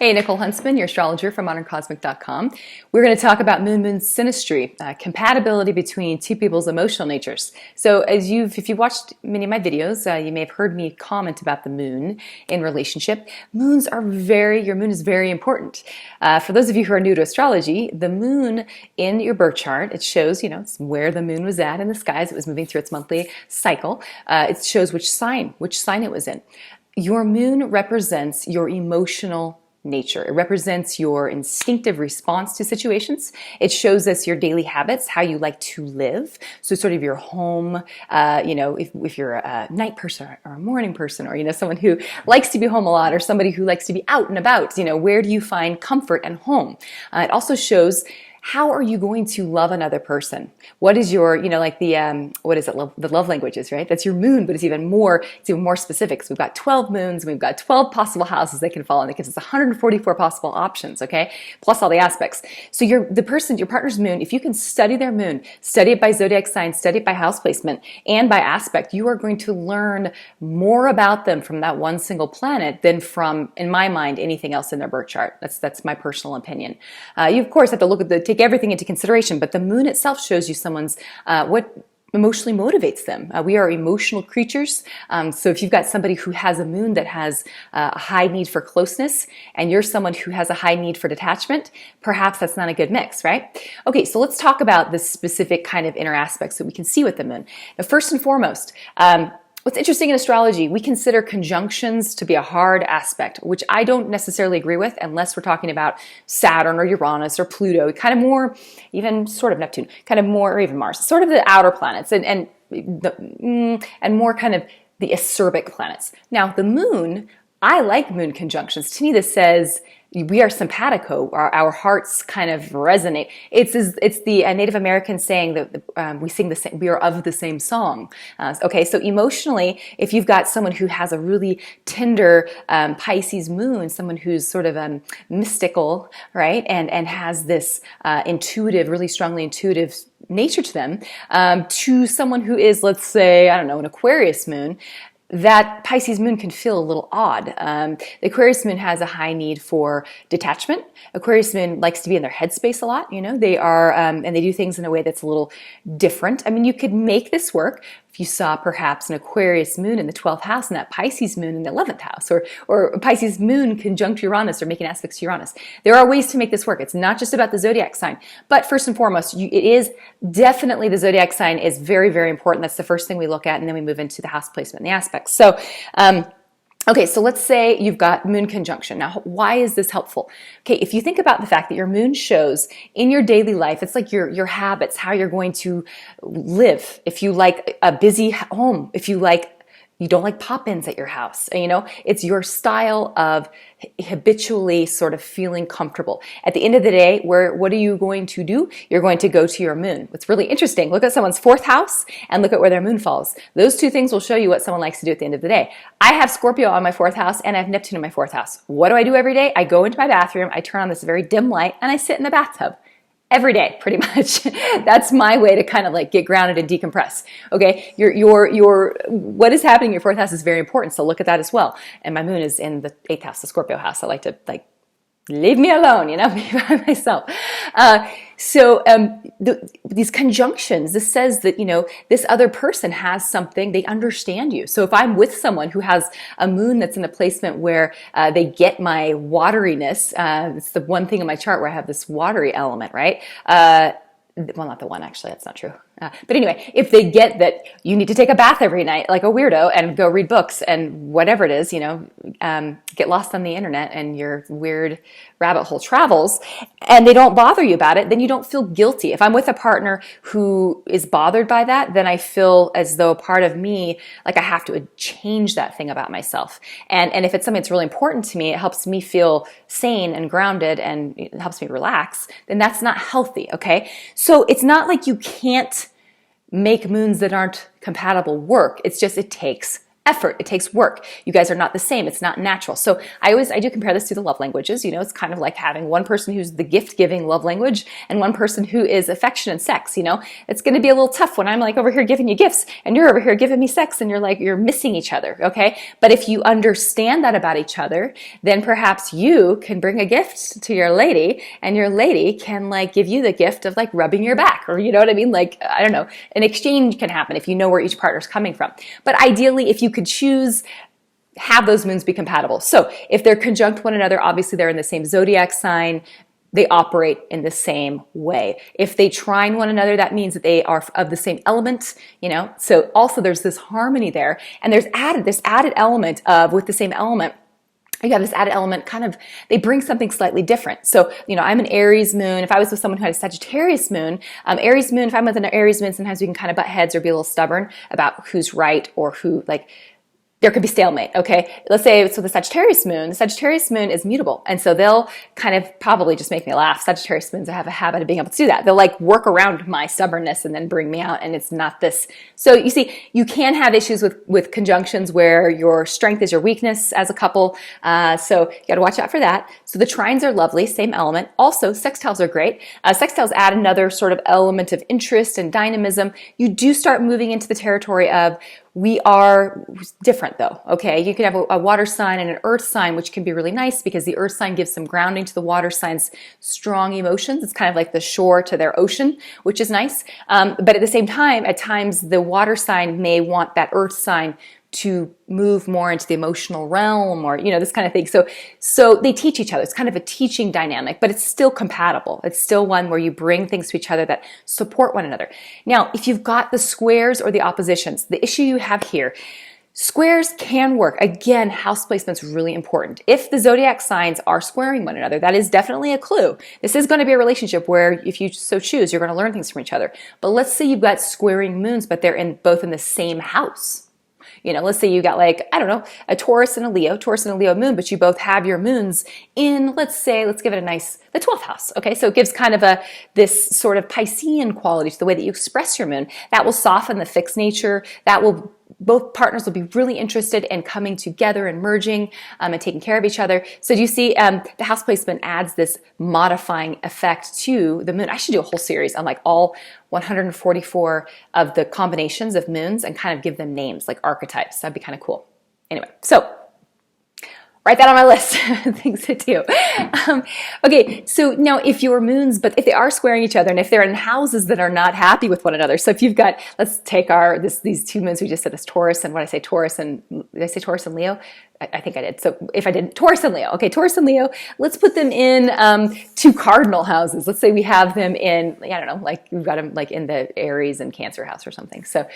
Hey, Nicole Huntsman, your astrologer from moderncosmic.com. We're going to talk about Moon Synastry, compatibility between two people's emotional natures. So if you've watched many of my videos, you may have heard me comment about the moon in relationship. Your moon is very important. For those of you who are new to astrology, the moon in your birth chart, it shows, it's where the moon was at in the skies. It was moving through its monthly cycle. It shows which sign it was in. Your moon represents your emotional nature. It represents your instinctive response to situations. It shows us your daily habits, how you like to live. So sort of your home, if you're a night person or a morning person, or, someone who likes to be home a lot, or somebody who likes to be out and about, where do you find comfort and home? It also shows how are you going to love another person? What is your, the love languages, right? That's your moon, but it's even more specific. So we've got 12 moons, and we've got 12 possible houses they can fall in. It gives us 144 possible options, okay? Plus all the aspects. So your partner's moon, if you can study their moon, study it by zodiac sign, study it by house placement, and by aspect, you are going to learn more about them from that one single planet than from, in my mind, anything else in their birth chart. That's my personal opinion. You, of course, have to take everything into consideration, but the moon itself shows you someone's what emotionally motivates them. We are emotional creatures. So if you've got somebody who has a moon that has a high need for closeness, and you're someone who has a high need for detachment, perhaps that's not a good mix, right? Okay, so let's talk about the specific kind of inner aspects that we can see with the moon. Now, first and foremost, what's interesting in astrology, we consider conjunctions to be a hard aspect, which I don't necessarily agree with unless we're talking about Saturn or Uranus or Pluto, kind of more, even sort of Neptune, kind of more, or even Mars, sort of the outer planets and more kind of the acerbic planets. Now, the moon, I like moon conjunctions. To me, this says we are simpatico. Our hearts kind of resonate. It's the Native American saying that we sing the same. We are of the same song. Okay, so emotionally, if you've got someone who has a really tender Pisces moon, someone who's sort of mystical, right, and has this intuitive, really strongly intuitive nature to them, to someone who is, let's say, I don't know, an Aquarius moon, that Pisces moon can feel a little odd. The Aquarius moon has a high need for detachment. Aquarius moon likes to be in their headspace a lot. They are, and they do things in a way that's a little different. I mean, you could make this work if you saw perhaps an Aquarius moon in the 12th house and that Pisces moon in the 11th house, or Pisces moon conjunct Uranus or making aspects to Uranus. There are ways to make this work. It's not just about the zodiac sign, but first and foremost, it is definitely the zodiac sign is very, very important. That's the first thing we look at, and then we move into the house placement and the aspects. So, okay, so let's say you've got moon conjunction. Now, why is this helpful? Okay, if you think about the fact that your moon shows in your daily life, it's like your habits, how you're going to live. If you like a busy home, if you don't like pop-ins at your house, it's your style of habitually sort of feeling comfortable. At the end of the day, what are you going to do? You're going to go to your moon. What's really interesting, look at someone's 4th house and look at where their moon falls. Those two things will show you what someone likes to do at the end of the day. I have Scorpio on my 4th house and I have Neptune in my 4th house. What do I do every day? I go into my bathroom, I turn on this very dim light, and I sit in the bathtub. Every day, pretty much. That's my way to kind of get grounded and decompress. Okay, what is happening in your 4th house is very important, so look at that as well. And my moon is in the 8th house, the Scorpio house. I like to leave me alone, be by myself. These conjunctions, this says that, this other person has something, they understand you. So if I'm with someone who has a moon that's in a placement where they get my wateriness, it's the one thing in my chart where I have this watery element, right? Well, not the one, actually, that's not true. But anyway, if they get that you need to take a bath every night like a weirdo and go read books and whatever it is, get lost on the internet and your weird rabbit hole travels, and they don't bother you about it, then you don't feel guilty. If I'm with a partner who is bothered by that, then I feel as though part of me, I have to change that thing about myself. And if it's something that's really important to me, it helps me feel sane and grounded and it helps me relax, then that's not healthy, okay? So it's not like you can't make moons that aren't compatible work. It's just it takes effort. It takes work. You guys are not the same. It's not natural. So I do compare this to the love languages. You know, it's kind of like having one person who's the gift-giving love language and one person who is affection and sex. You know, it's going to be a little tough when I'm like over here giving you gifts and you're over here giving me sex and you're missing each other. Okay. But if you understand that about each other, then perhaps you can bring a gift to your lady and your lady can like give you the gift of like rubbing your back, or you know what I mean? Like, I don't know, an exchange can happen if you know where each partner's coming from. But ideally, if you could choose, have those moons be compatible. So if they're conjunct one another, obviously they're in the same zodiac sign, they operate in the same way. If they trine one another, that means that they are of the same element, you know. So also there's this harmony there, and there's this added element of, with the same element, you have this added element, kind of, they bring something slightly different. So, you know, I'm an Aries moon. If I was with someone who had a Sagittarius moon, if I'm with an Aries moon, sometimes we can kind of butt heads or be a little stubborn about who's right or who, like, there could be stalemate, okay? Let's say it's with the Sagittarius moon is mutable. And so they'll kind of probably just make me laugh. Sagittarius moons have a habit of being able to do that. They'll like work around my stubbornness and then bring me out, and it's not this. So you see, you can have issues with conjunctions where your strength is your weakness as a couple. So you gotta watch out for that. So the trines are lovely, same element. Also, sextiles are great. Sextiles add another sort of element of interest and dynamism. You do start moving into the territory of, we are different though, okay? You can have a water sign and an earth sign, which can be really nice because the earth sign gives some grounding to the water sign's strong emotions. It's kind of like the shore to their ocean, which is nice. But at the same time, at times the water sign may want that earth sign to move more into the emotional realm, or, you know, this kind of thing. So they teach each other. It's kind of a teaching dynamic, but it's still compatible. It's still one where you bring things to each other that support one another. Now, if you've got the squares or the oppositions, the issue you have here, squares can work. Again, house placement's really important. If the zodiac signs are squaring one another, that is definitely a clue. This is going to be a relationship where, if you so choose, you're going to learn things from each other. But let's say you've got squaring moons, but they're both in the same house. You know, let's say you got like, I don't know, a Taurus and a Leo moon, but you both have your moons in, let's give it the 12th house. Okay. So it gives kind of this sort of Piscean quality to the way that you express your moon. That will soften the fixed nature. Both partners will be really interested in coming together and merging and taking care of each other. So do you see the house placement adds this modifying effect to the moon? I should do a whole series on like all 144 of the combinations of moons and kind of give them names like archetypes. That'd be kind of cool. Anyway, so write that on my list, things to do. Okay, so now if your moons, but if they are squaring each other and if they're in houses that are not happy with one another, so if you've got, let's take these two moons we just said, this Taurus and did I say Taurus and Leo? I think I did. So if I did, Taurus and Leo. Okay, Taurus and Leo, let's put them in two cardinal houses. Let's say we have them in, I don't know, like we've got them like in the Aries and Cancer house or something. So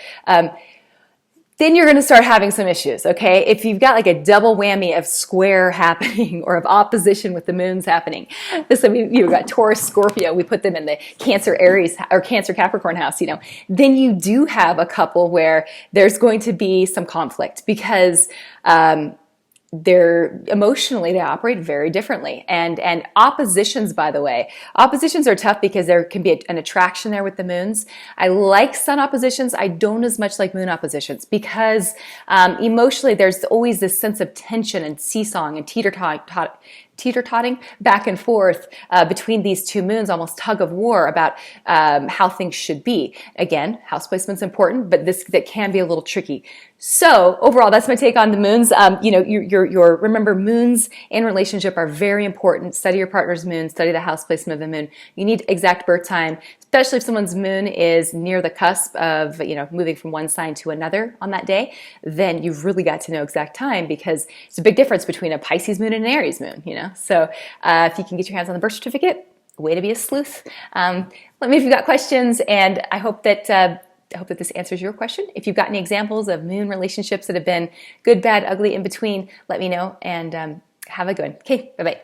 then you're going to start having some issues, okay? If you've got like a double whammy of square happening or of opposition with the moons happening. You've got Taurus, Scorpio, we put them in the Cancer, Aries, or Cancer, Capricorn house, you know. Then you do have a couple where there's going to be some conflict because they operate very differently. And oppositions, by the way, oppositions are tough because there can be an attraction there with the moons. I like sun oppositions. I don't as much like moon oppositions because emotionally there's always this sense of tension and seesawing and teeter-totting back and forth between these two moons, almost tug of war about how things should be. Again, house placement's important, but that can be a little tricky. So overall, that's my take on the moons. You know, remember, moons in relationship are very important. Study your partner's moon, study the house placement of the moon. You need exact birth time, especially if someone's moon is near the cusp of, you know, moving from one sign to another on that day. Then you've really got to know exact time because it's a big difference between a Pisces moon and an Aries moon, you know. So if you can get your hands on the birth certificate, way to be a sleuth. Let me know if you've got questions, and I hope that this answers your question. If you've got any examples of moon relationships that have been good, bad, ugly, in between, let me know, and have a good one. Okay, bye-bye.